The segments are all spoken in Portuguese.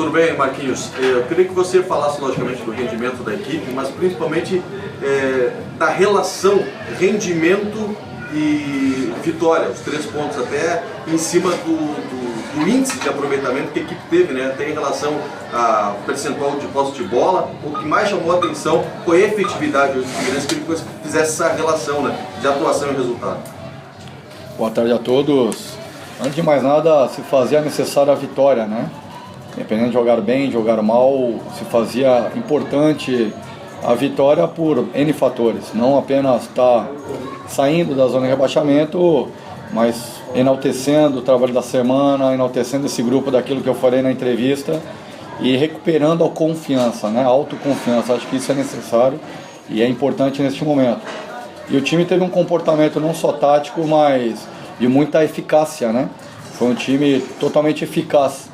Tudo bem, Marquinhos? Eu queria que você falasse, logicamente, do rendimento da equipe, mas principalmente da relação rendimento e vitória, os 3 pontos até em cima do índice de aproveitamento que a equipe teve, né? Até em relação a percentual de posse de bola. O que mais chamou a atenção foi a efetividade do Figueirense, que ele fizesse essa relação, né, de atuação e resultado. Boa tarde a todos. Antes de mais nada, se fazia necessária a vitória, né? Independente de jogar bem, jogar mal, se fazia importante a vitória por N fatores. Não apenas estar saindo da zona de rebaixamento, mas enaltecendo o trabalho da semana, enaltecendo esse grupo daquilo que eu falei na entrevista e recuperando a confiança, né? A autoconfiança. Acho que isso é necessário e é importante neste momento. E o time teve um comportamento não só tático, mas de muita eficácia, né? Foi um time totalmente eficaz.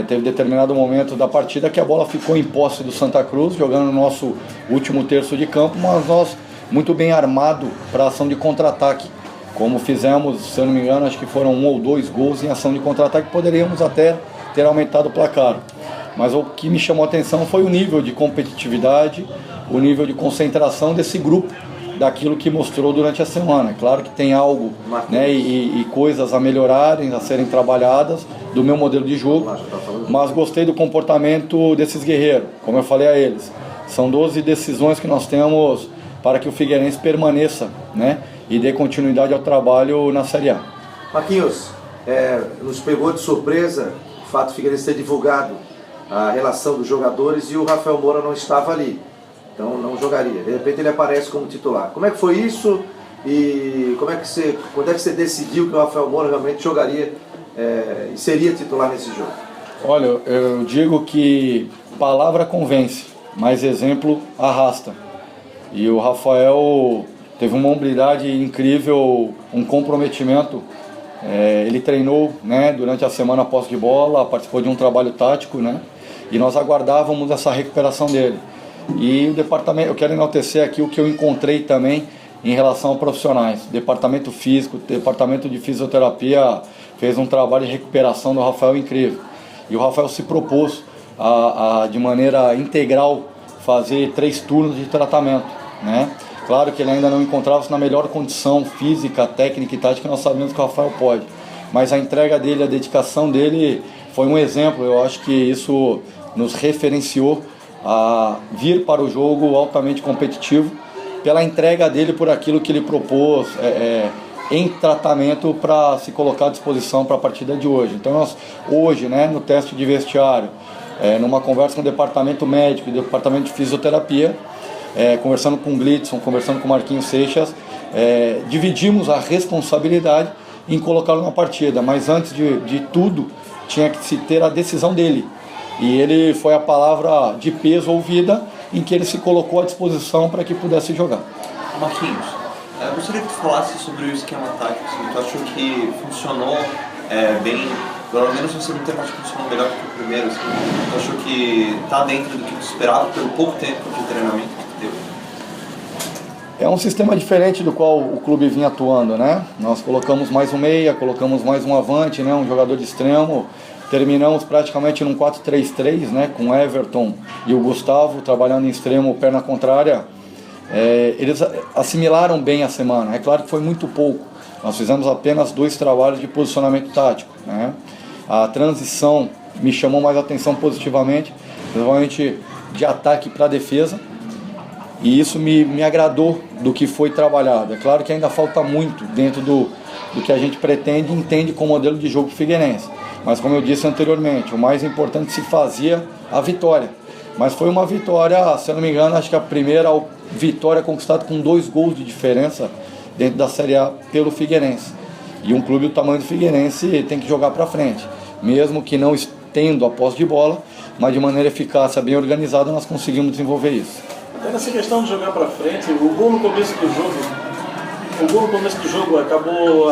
Teve determinado momento da partida que a bola ficou em posse do Santa Cruz, jogando no nosso último terço de campo, mas nós muito bem armado para ação de contra-ataque. Como fizemos, se eu não me engano, acho que foram 1 ou 2 gols em ação de contra-ataque, poderíamos até ter aumentado o placar. Mas o que me chamou a atenção foi o nível de competitividade, o nível de concentração desse grupo, daquilo que mostrou durante a semana. É claro que tem algo, né, e coisas a melhorarem, a serem trabalhadas do meu modelo de jogo, mas gostei do comportamento desses guerreiros, como eu falei a eles. São 12 decisões que nós temos para que o Figueirense permaneça, né, e dê continuidade ao trabalho na Série A. Marquinhos, nos pegou de surpresa o fato do Figueirense ter divulgado a relação dos jogadores e o Rafael Moura não estava ali. Então não jogaria. De repente ele aparece como titular. Como é que foi isso? E quando é que você decidiu que o Rafael Moura realmente jogaria e seria titular nesse jogo? Olha, eu digo que palavra convence, mas exemplo arrasta. E o Rafael teve uma mobilidade incrível, um comprometimento. Ele treinou, né, durante a semana após de bola, participou de um trabalho tático, né, e nós aguardávamos essa recuperação dele. E o departamento, eu quero enaltecer aqui o que eu encontrei também em relação a profissionais. Departamento físico, departamento de fisioterapia fez um trabalho de recuperação do Rafael incrível. E o Rafael se propôs a de maneira integral fazer 3 turnos de tratamento, né? Claro que ele ainda não encontrava-se na melhor condição física, técnica e tática que nós sabemos que o Rafael pode. Mas a entrega dele, a dedicação dele foi um exemplo. Eu acho que isso nos referenciou a vir para o jogo altamente competitivo pela entrega dele por aquilo que ele propôs em tratamento para se colocar à disposição para a partida de hoje. Então nós hoje, né, no teste de vestiário, numa conversa com o departamento médico e departamento de fisioterapia, conversando com o Glidson, conversando com o Marquinhos Seixas, dividimos a responsabilidade em colocá-lo na partida, mas antes de tudo tinha que se ter a decisão dele. E ele foi a palavra de peso ouvida, em que ele se colocou à disposição para que pudesse jogar. Marquinhos, eu gostaria que tu falasse sobre o esquema tático. Tu achou que funcionou bem? Pelo menos no segundo tempo acho que funcionou melhor que o primeiro. Assim. Tu achou que está dentro do que tu esperava pelo pouco tempo de treinamento que tu teve? É um sistema diferente do qual o clube vinha atuando, né? Nós colocamos mais um meia, colocamos mais um avante, né? Um jogador de extremo. Terminamos praticamente num 4-3-3, né, com o Everton e o Gustavo trabalhando em extremo, perna contrária. Eles assimilaram bem a semana. É claro que foi muito pouco. Nós fizemos apenas 2 trabalhos de posicionamento tático, né? A transição me chamou mais atenção positivamente, principalmente de ataque para defesa. E isso me agradou do que foi trabalhado. É claro que ainda falta muito dentro do que a gente pretende e entende como modelo de jogo figueirense. Mas como eu disse anteriormente, o mais importante se fazia a vitória. Mas foi uma vitória, se eu não me engano, acho que a primeira vitória conquistada com 2 gols de diferença dentro da Série A pelo Figueirense. E um clube do tamanho do Figueirense tem que jogar para frente. Mesmo que não tendo a posse de bola, mas de maneira eficaz, bem organizada, nós conseguimos desenvolver isso. Até nessa questão de jogar para frente, o gol no começo do jogo acabou,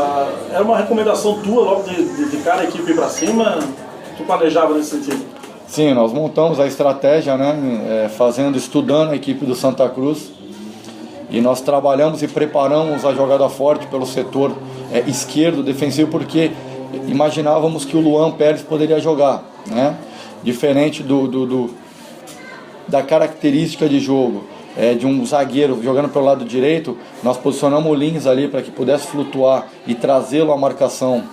era uma recomendação tua logo de cara a equipe ir para cima, tu planejava nesse sentido? Sim, nós montamos a estratégia, né, estudando a equipe do Santa Cruz, e nós trabalhamos e preparamos a jogada forte pelo setor esquerdo, defensivo, porque imaginávamos que o Luan Pérez poderia jogar, né? diferente da característica de jogo de um zagueiro jogando pelo lado direito. Nós posicionamos o Lins ali para que pudesse flutuar e trazê-lo à marcação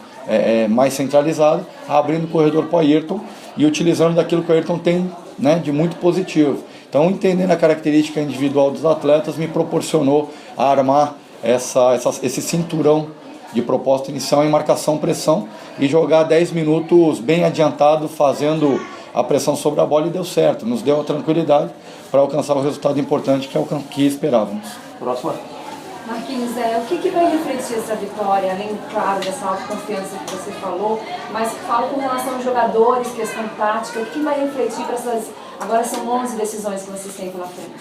mais centralizada, abrindo o corredor para o Ayrton e utilizando daquilo que o Ayrton tem, né, de muito positivo. Então, entendendo a característica individual dos atletas, me proporcionou a armar esse cinturão de proposta inicial em marcação-pressão e jogar 10 minutos bem adiantado, fazendo a pressão sobre a bola, e deu certo. Nos deu a tranquilidade para alcançar o resultado importante que esperávamos. Próxima. Marquinhos, o que vai refletir essa vitória, além, claro, dessa autoconfiança que você falou, mas fala com relação aos jogadores, questão tática, o que vai refletir para essas... Agora são 11 decisões que vocês têm pela frente.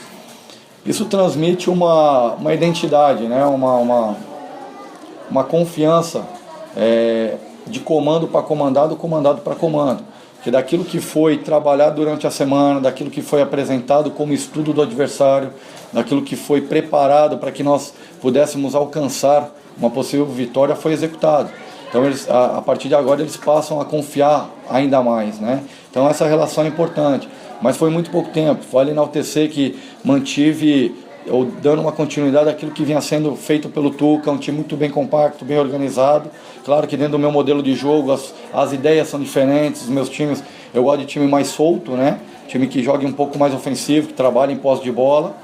Isso transmite uma identidade, né? uma confiança de comando para comandado, comandado para comando. Que daquilo que foi trabalhado durante a semana, daquilo que foi apresentado como estudo do adversário, daquilo que foi preparado para que nós pudéssemos alcançar uma possível vitória, foi executado. Então, a partir de agora, eles passam a confiar ainda mais, né? Então, essa relação é importante. Mas foi muito pouco tempo. Vale enaltecer que mantive, ou dando uma continuidade àquilo que vinha sendo feito pelo Tuca, um time muito bem compacto, bem organizado. Claro que dentro do meu modelo de jogo as ideias são diferentes, os meus times, eu gosto de time mais solto, né? Time que jogue um pouco mais ofensivo, que trabalhe em posse de bola,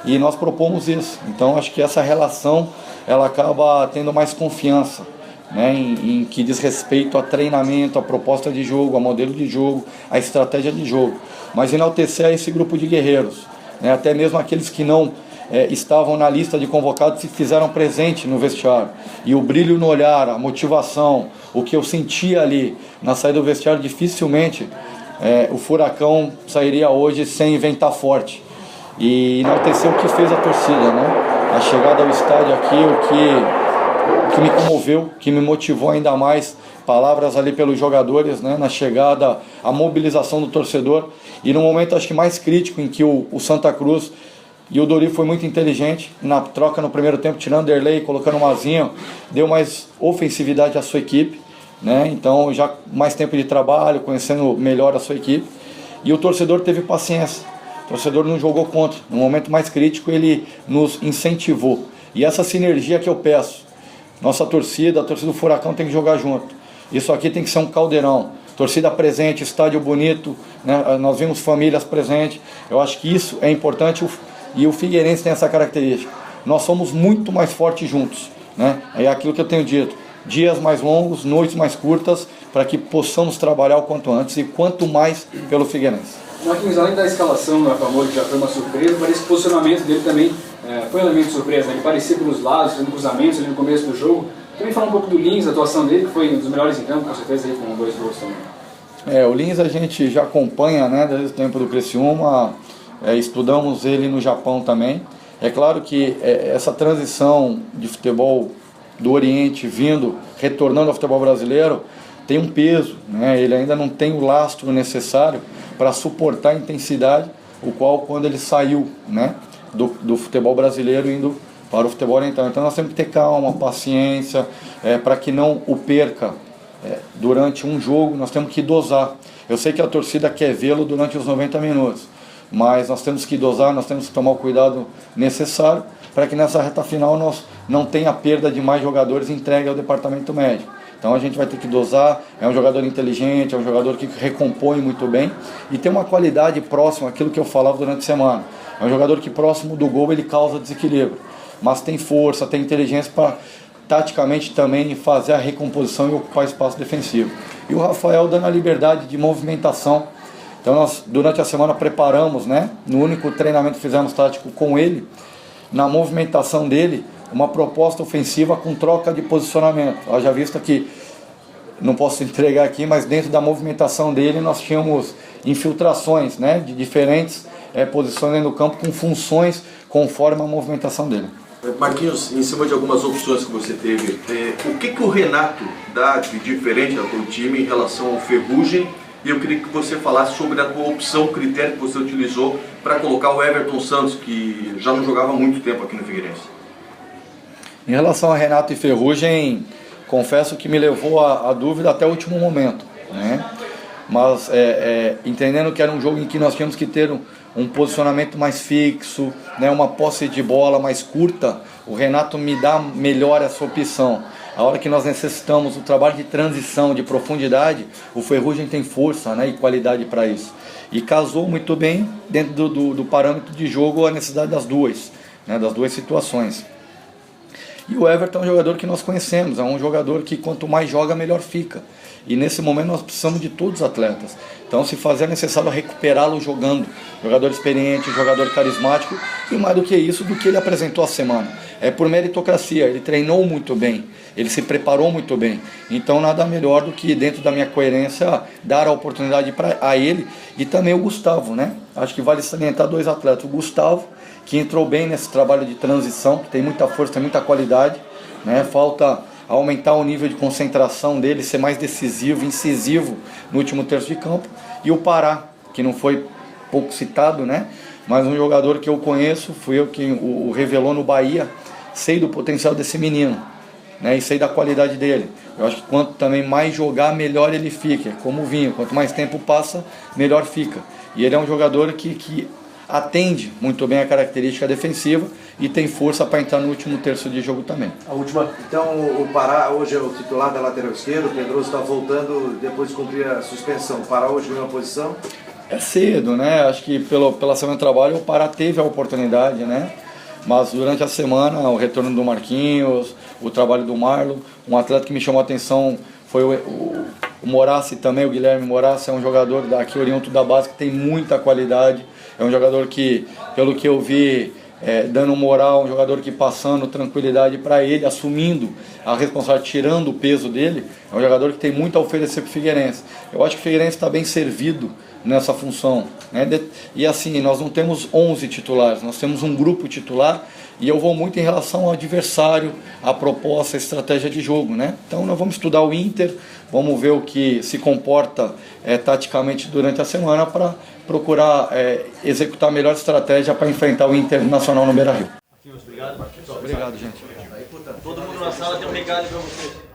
e nós propomos isso. Então acho que essa relação, ela acaba tendo mais confiança, né? Em que diz respeito a treinamento, a proposta de jogo, a modelo de jogo, a estratégia de jogo. Mas enaltecer esse grupo de guerreiros, né? Até mesmo aqueles que não estavam na lista de convocados se fizeram presente no vestiário. E o brilho no olhar, a motivação, o que eu sentia ali na saída do vestiário, dificilmente o Furacão sairia hoje sem inventar forte. E enaltecer o que fez a torcida, né? A chegada ao estádio aqui, o que me comoveu, que me motivou ainda mais, palavras ali pelos jogadores, né? Na chegada, a mobilização do torcedor. E no momento, acho que mais crítico, em que o Santa Cruz e o Dori foi muito inteligente na troca no primeiro tempo, tirando o Derlei, colocando o Mazinho, deu mais ofensividade à sua equipe, né? Então já mais tempo de trabalho, conhecendo melhor a sua equipe, e o torcedor teve paciência, o torcedor não jogou contra, no momento mais crítico ele nos incentivou, e essa sinergia que eu peço, nossa torcida, a torcida do Furacão tem que jogar junto, isso aqui tem que ser um caldeirão, torcida presente, estádio bonito, né? Nós vimos famílias presentes, eu acho que isso é importante. E o Figueirense tem essa característica. Nós somos muito mais fortes juntos, né? É aquilo que eu tenho dito. Dias mais longos, noites mais curtas, para que possamos trabalhar o quanto antes e quanto mais pelo Figueirense. Marquinhos, além da escalação do Rafael Moura, que já foi uma surpresa, mas esse posicionamento dele também foi um elemento de surpresa, né? Ele parecia pelos lados, fazendo cruzamentos ali no começo do jogo. Também falar um pouco do Lins, a atuação dele, que foi um dos melhores em campo, com certeza, aí, com 2 gols também. O Lins a gente já acompanha, né, desde o tempo do Criciúma. Estudamos ele no Japão também. É claro que essa transição de futebol do Oriente retornando ao futebol brasileiro, tem um peso, né? Ele ainda não tem o lastro necessário para suportar a intensidade, o qual quando ele saiu, né, do futebol brasileiro indo para o futebol oriental. Então nós temos que ter calma, paciência, para que não o perca durante um jogo. Nós temos que dosar. Eu sei que a torcida quer vê-lo durante os 90 minutos, mas nós temos que dosar, nós temos que tomar o cuidado necessário para que nessa reta final nós não tenha perda de mais jogadores entregue ao departamento médico. Então a gente vai ter que dosar. É um jogador inteligente, é um jogador que recompõe muito bem e tem uma qualidade próxima àquilo que eu falava durante a semana. É um jogador que próximo do gol ele causa desequilíbrio, mas tem força, tem inteligência para taticamente também fazer a recomposição e ocupar espaço defensivo. E o Rafael dando a liberdade de movimentação. Então nós durante a semana preparamos, né, no único treinamento que fizemos tático com ele, na movimentação dele, uma proposta ofensiva com troca de posicionamento. Haja vista que, não posso entregar aqui, mas dentro da movimentação dele nós tínhamos infiltrações, né, de diferentes posições dentro do campo com funções conforme a movimentação dele. Marquinhos, em cima de algumas opções que você teve, o que o Renato dá de diferente ao teu time em relação ao Ferrugem? E eu queria que você falasse sobre a tua opção, o critério que você utilizou para colocar o Everton Santos, que já não jogava há muito tempo aqui no Figueirense. Em relação a Renato e Ferrugem, confesso que me levou a dúvida até o último momento, né? mas entendendo que era um jogo em que nós tínhamos que ter um posicionamento mais fixo, né, uma posse de bola mais curta, o Renato me dá melhor essa opção. A hora que nós necessitamos o trabalho de transição, de profundidade, o Ferrugem tem força, né, e qualidade para isso. E casou muito bem dentro do parâmetro de jogo a necessidade das duas, né, das duas situações. E o Everton é um jogador que nós conhecemos, é um jogador que quanto mais joga, melhor fica. E nesse momento nós precisamos de todos os atletas. Então, se fazer necessário recuperá-lo jogando. Jogador experiente, jogador carismático, e mais do que isso, do que ele apresentou a semana. É por meritocracia, ele treinou muito bem, ele se preparou muito bem. Então, nada melhor do que, dentro da minha coerência, dar a oportunidade a ele e também o Gustavo, né? Acho que vale salientar dois atletas. O Gustavo, que entrou bem nesse trabalho de transição, que tem muita força, tem muita qualidade, né? Falta aumentar o nível de concentração dele, ser mais decisivo, incisivo no último terço de campo. E o Pará, que não foi pouco citado, né? Mas um jogador que eu conheço, fui eu quem o revelou no Bahia, sei do potencial desse menino, né? E sei da qualidade dele. Eu acho que quanto também mais jogar, melhor ele fica. Como o vinho, quanto mais tempo passa, melhor fica. E ele é um jogador que atende muito bem a característica defensiva e tem força para entrar no último terço de jogo também. A última. Então o Pará hoje é o titular da lateral esquerda, o Pedroso está voltando depois de cumprir a suspensão. O Pará hoje ganhou a posição? É cedo, né? Acho que pela semana de trabalho o Pará teve a oportunidade, né? Mas durante a semana, o retorno do Marquinhos, o trabalho do Marlon, um atleta que me chamou a atenção foi o Morassi também, o Guilherme Morassi, é um jogador daqui oriundo da base que tem muita qualidade, é um jogador que, pelo que eu vi, dando moral, um jogador que passando tranquilidade para ele, assumindo a responsabilidade, tirando o peso dele, é um jogador que tem muito a oferecer para o Figueirense. Eu acho que o Figueirense está bem servido nessa função, né? E assim, nós não temos 11 titulares, nós temos um grupo titular e eu vou muito em relação ao adversário, a proposta, a estratégia de jogo, né? Então nós vamos estudar o Inter, vamos ver o que se comporta taticamente durante a semana para procurar executar a melhor estratégia para enfrentar o Internacional no Beira-Rio. Obrigado. Obrigado, gente. Todo mundo na sala tem um recado para você.